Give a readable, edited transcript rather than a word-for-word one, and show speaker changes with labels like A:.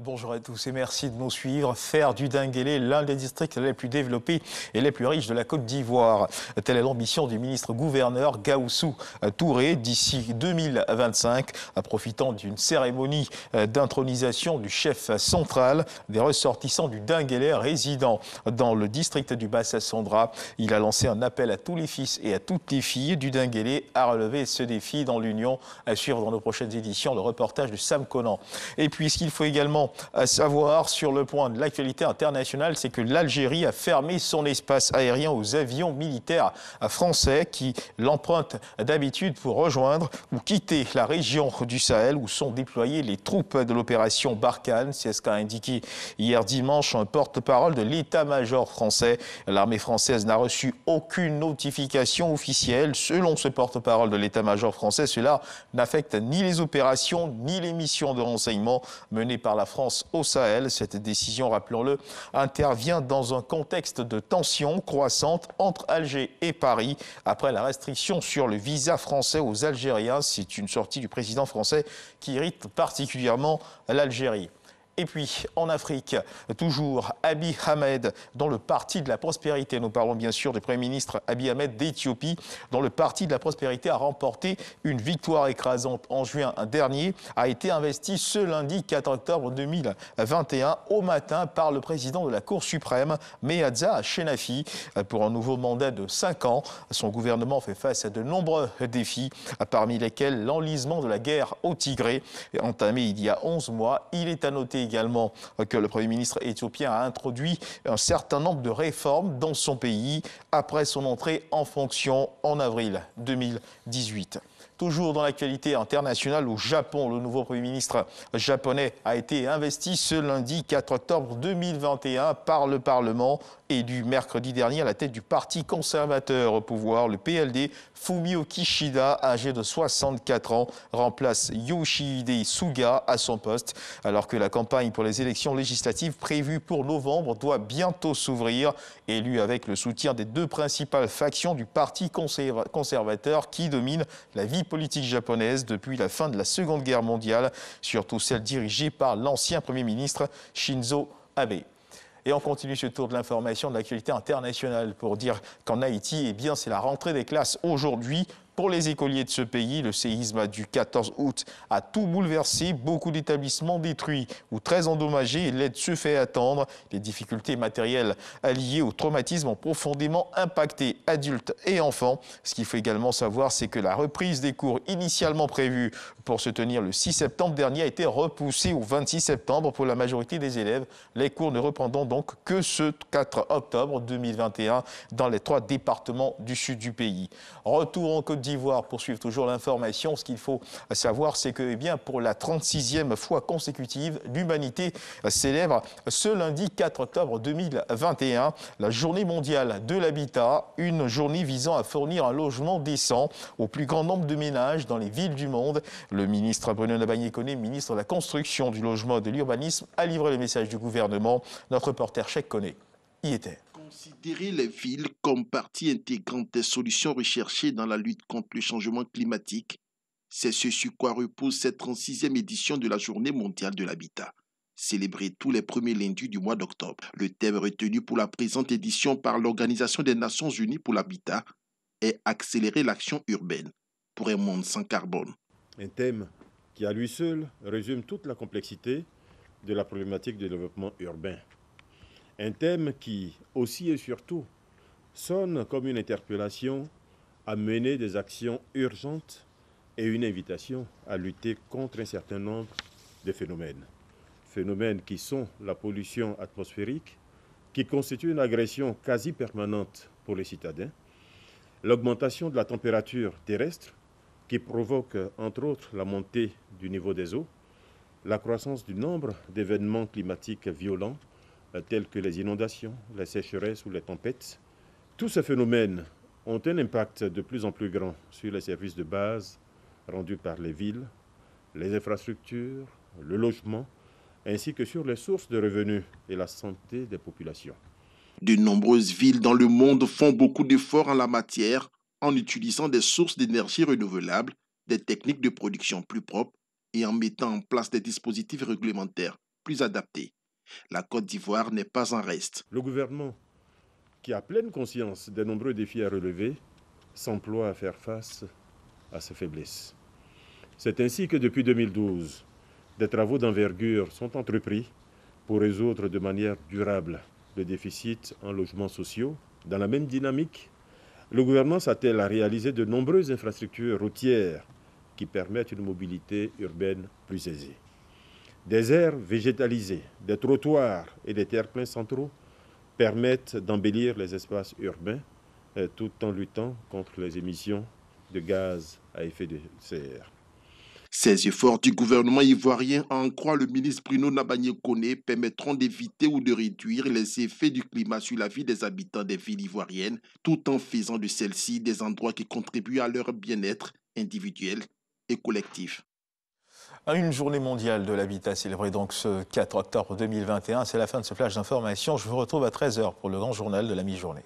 A: Bonjour à tous et merci de nous suivre. Faire du Dinguélé l'un des districts les plus développés et les plus riches de la Côte d'Ivoire. Telle est l'ambition du ministre-gouverneur Gaoussou Touré d'ici 2025, profitant d'une cérémonie d'intronisation du chef central des ressortissants du Dinguélé résidant dans le district du Bassa-Sondra. Il a lancé un appel à tous les fils et à toutes les filles du Dinguélé à relever ce défi dans l'Union. À suivre dans nos prochaines éditions le reportage de Sam Conan. Et puis ce qu'il faut également à savoir sur le point de l'actualité internationale, c'est que l'Algérie a fermé son espace aérien aux avions militaires français qui l'empruntent d'habitude pour rejoindre ou quitter la région du Sahel où sont déployées les troupes de l'opération Barkhane. C'est ce qu'a indiqué hier dimanche un porte-parole de l'état-major français. L'armée française n'a reçu aucune notification officielle. Selon ce porte-parole de l'état-major français, cela n'affecte ni les opérations ni les missions de renseignement menées par la France au Sahel. Cette décision, rappelons-le, intervient dans un contexte de tensions croissantes entre Alger et Paris après la restriction sur le visa français aux Algériens. C'est une sortie du président français qui irrite particulièrement l'Algérie. Et puis, en Afrique, toujours Abiy Ahmed, dont le Parti de la Prospérité, nous parlons bien sûr du Premier ministre Abiy Ahmed d'Éthiopie, dont le Parti de la Prospérité a remporté une victoire écrasante en juin dernier, a été investi ce lundi 4 octobre 2021 au matin par le président de la Cour suprême, Meazza Chenafi, pour un nouveau mandat de 5 ans. Son gouvernement fait face à de nombreux défis, parmi lesquels l'enlisement de la guerre au Tigré, entamée il y a 11 mois. Il est à noter également que le Premier ministre éthiopien a introduit un certain nombre de réformes dans son pays après son entrée en fonction en avril 2018. Toujours dans l'actualité internationale, au Japon, le nouveau Premier ministre japonais a été investi ce lundi 4 octobre 2021 par le Parlement, élu mercredi dernier à la tête du parti conservateur au pouvoir, le PLD. Fumio Kishida, âgé de 64 ans, remplace Yoshihide Suga à son poste, alors que la campagne pour les élections législatives prévues pour novembre doit bientôt s'ouvrir. Élu avec le soutien des deux principales factions du parti conservateur qui domine la vie politique japonaise depuis la fin de la Seconde Guerre mondiale, surtout celle dirigée par l'ancien Premier ministre Shinzo Abe. Et on continue ce tour de l'information de l'actualité internationale pour dire qu'en Haïti, eh bien, c'est la rentrée des classes aujourd'hui. Pour les écoliers de ce pays, le séisme du 14 août a tout bouleversé, beaucoup d'établissements détruits ou très endommagés et l'aide se fait attendre. Les difficultés matérielles liées au traumatisme ont profondément impacté adultes et enfants. Ce qu'il faut également savoir, c'est que la reprise des cours initialement prévue pour se tenir le 6 septembre dernier a été repoussée au 26 septembre pour la majorité des élèves. Les cours ne reprendront donc que ce 4 octobre 2021 dans les 3 départements du sud du pays. Retour en Côte d'Ivoire, poursuivre toujours l'information. Ce qu'il faut savoir, c'est que bien, pour la 36e fois consécutive, l'humanité célèbre ce lundi 4 octobre 2021 la journée mondiale de l'habitat, une journée visant à fournir un logement décent au plus grand nombre de ménages dans les villes du monde. Le ministre Bruno Nabagné-Koné, ministre de la Construction, du Logement et de l'Urbanisme, a livré le message du gouvernement. Notre reporter Cheikh Koné y était.
B: Considérer les villes comme partie intégrante des solutions recherchées dans la lutte contre le changement climatique, c'est ce sur quoi repose cette 36e édition de la Journée mondiale de l'habitat, célébrée tous les premiers lundis du mois d'octobre. Le thème retenu pour la présente édition par l'Organisation des Nations Unies pour l'habitat est « Accélérer l'action urbaine pour un monde sans carbone ».
C: Un thème qui à lui seul résume toute la complexité de la problématique du développement urbain. Un thème qui, aussi et surtout, sonne comme une interpellation à mener des actions urgentes et une invitation à lutter contre un certain nombre de phénomènes. Phénomènes qui sont la pollution atmosphérique, qui constitue une agression quasi permanente pour les citadins, l'augmentation de la température terrestre, qui provoque entre autres la montée du niveau des eaux, la croissance du nombre d'événements climatiques violents, tels que les inondations, les sécheresses ou les tempêtes. Tous ces phénomènes ont un impact de plus en plus grand sur les services de base rendus par les villes, les infrastructures, le logement, ainsi que sur les sources de revenus et la santé des populations.
B: De nombreuses villes dans le monde font beaucoup d'efforts en la matière en utilisant des sources d'énergie renouvelables, des techniques de production plus propres et en mettant en place des dispositifs réglementaires plus adaptées. La Côte d'Ivoire n'est pas en reste.
C: Le gouvernement, qui a pleine conscience des nombreux défis à relever, s'emploie à faire face à ces faiblesses. C'est ainsi que depuis 2012, des travaux d'envergure sont entrepris pour résoudre de manière durable le déficit en logements sociaux. Dans la même dynamique, le gouvernement s'attelle à réaliser de nombreuses infrastructures routières qui permettent une mobilité urbaine plus aisée. Des aires végétalisées, des trottoirs et des terre-pleins centraux permettent d'embellir les espaces urbains tout en luttant contre les émissions de gaz à effet de serre.
B: Ces efforts du gouvernement ivoirien, à en croire le ministre Bruno Nabagné-Koné, permettront d'éviter ou de réduire les effets du climat sur la vie des habitants des villes ivoiriennes, tout en faisant de celles-ci des endroits qui contribuent à leur bien-être individuel et collectif.
A: Une journée mondiale de l'habitat célébrée donc ce 4 octobre 2021. C'est la fin de ce flash d'information. Je vous retrouve à 13h pour le grand journal de la mi-journée.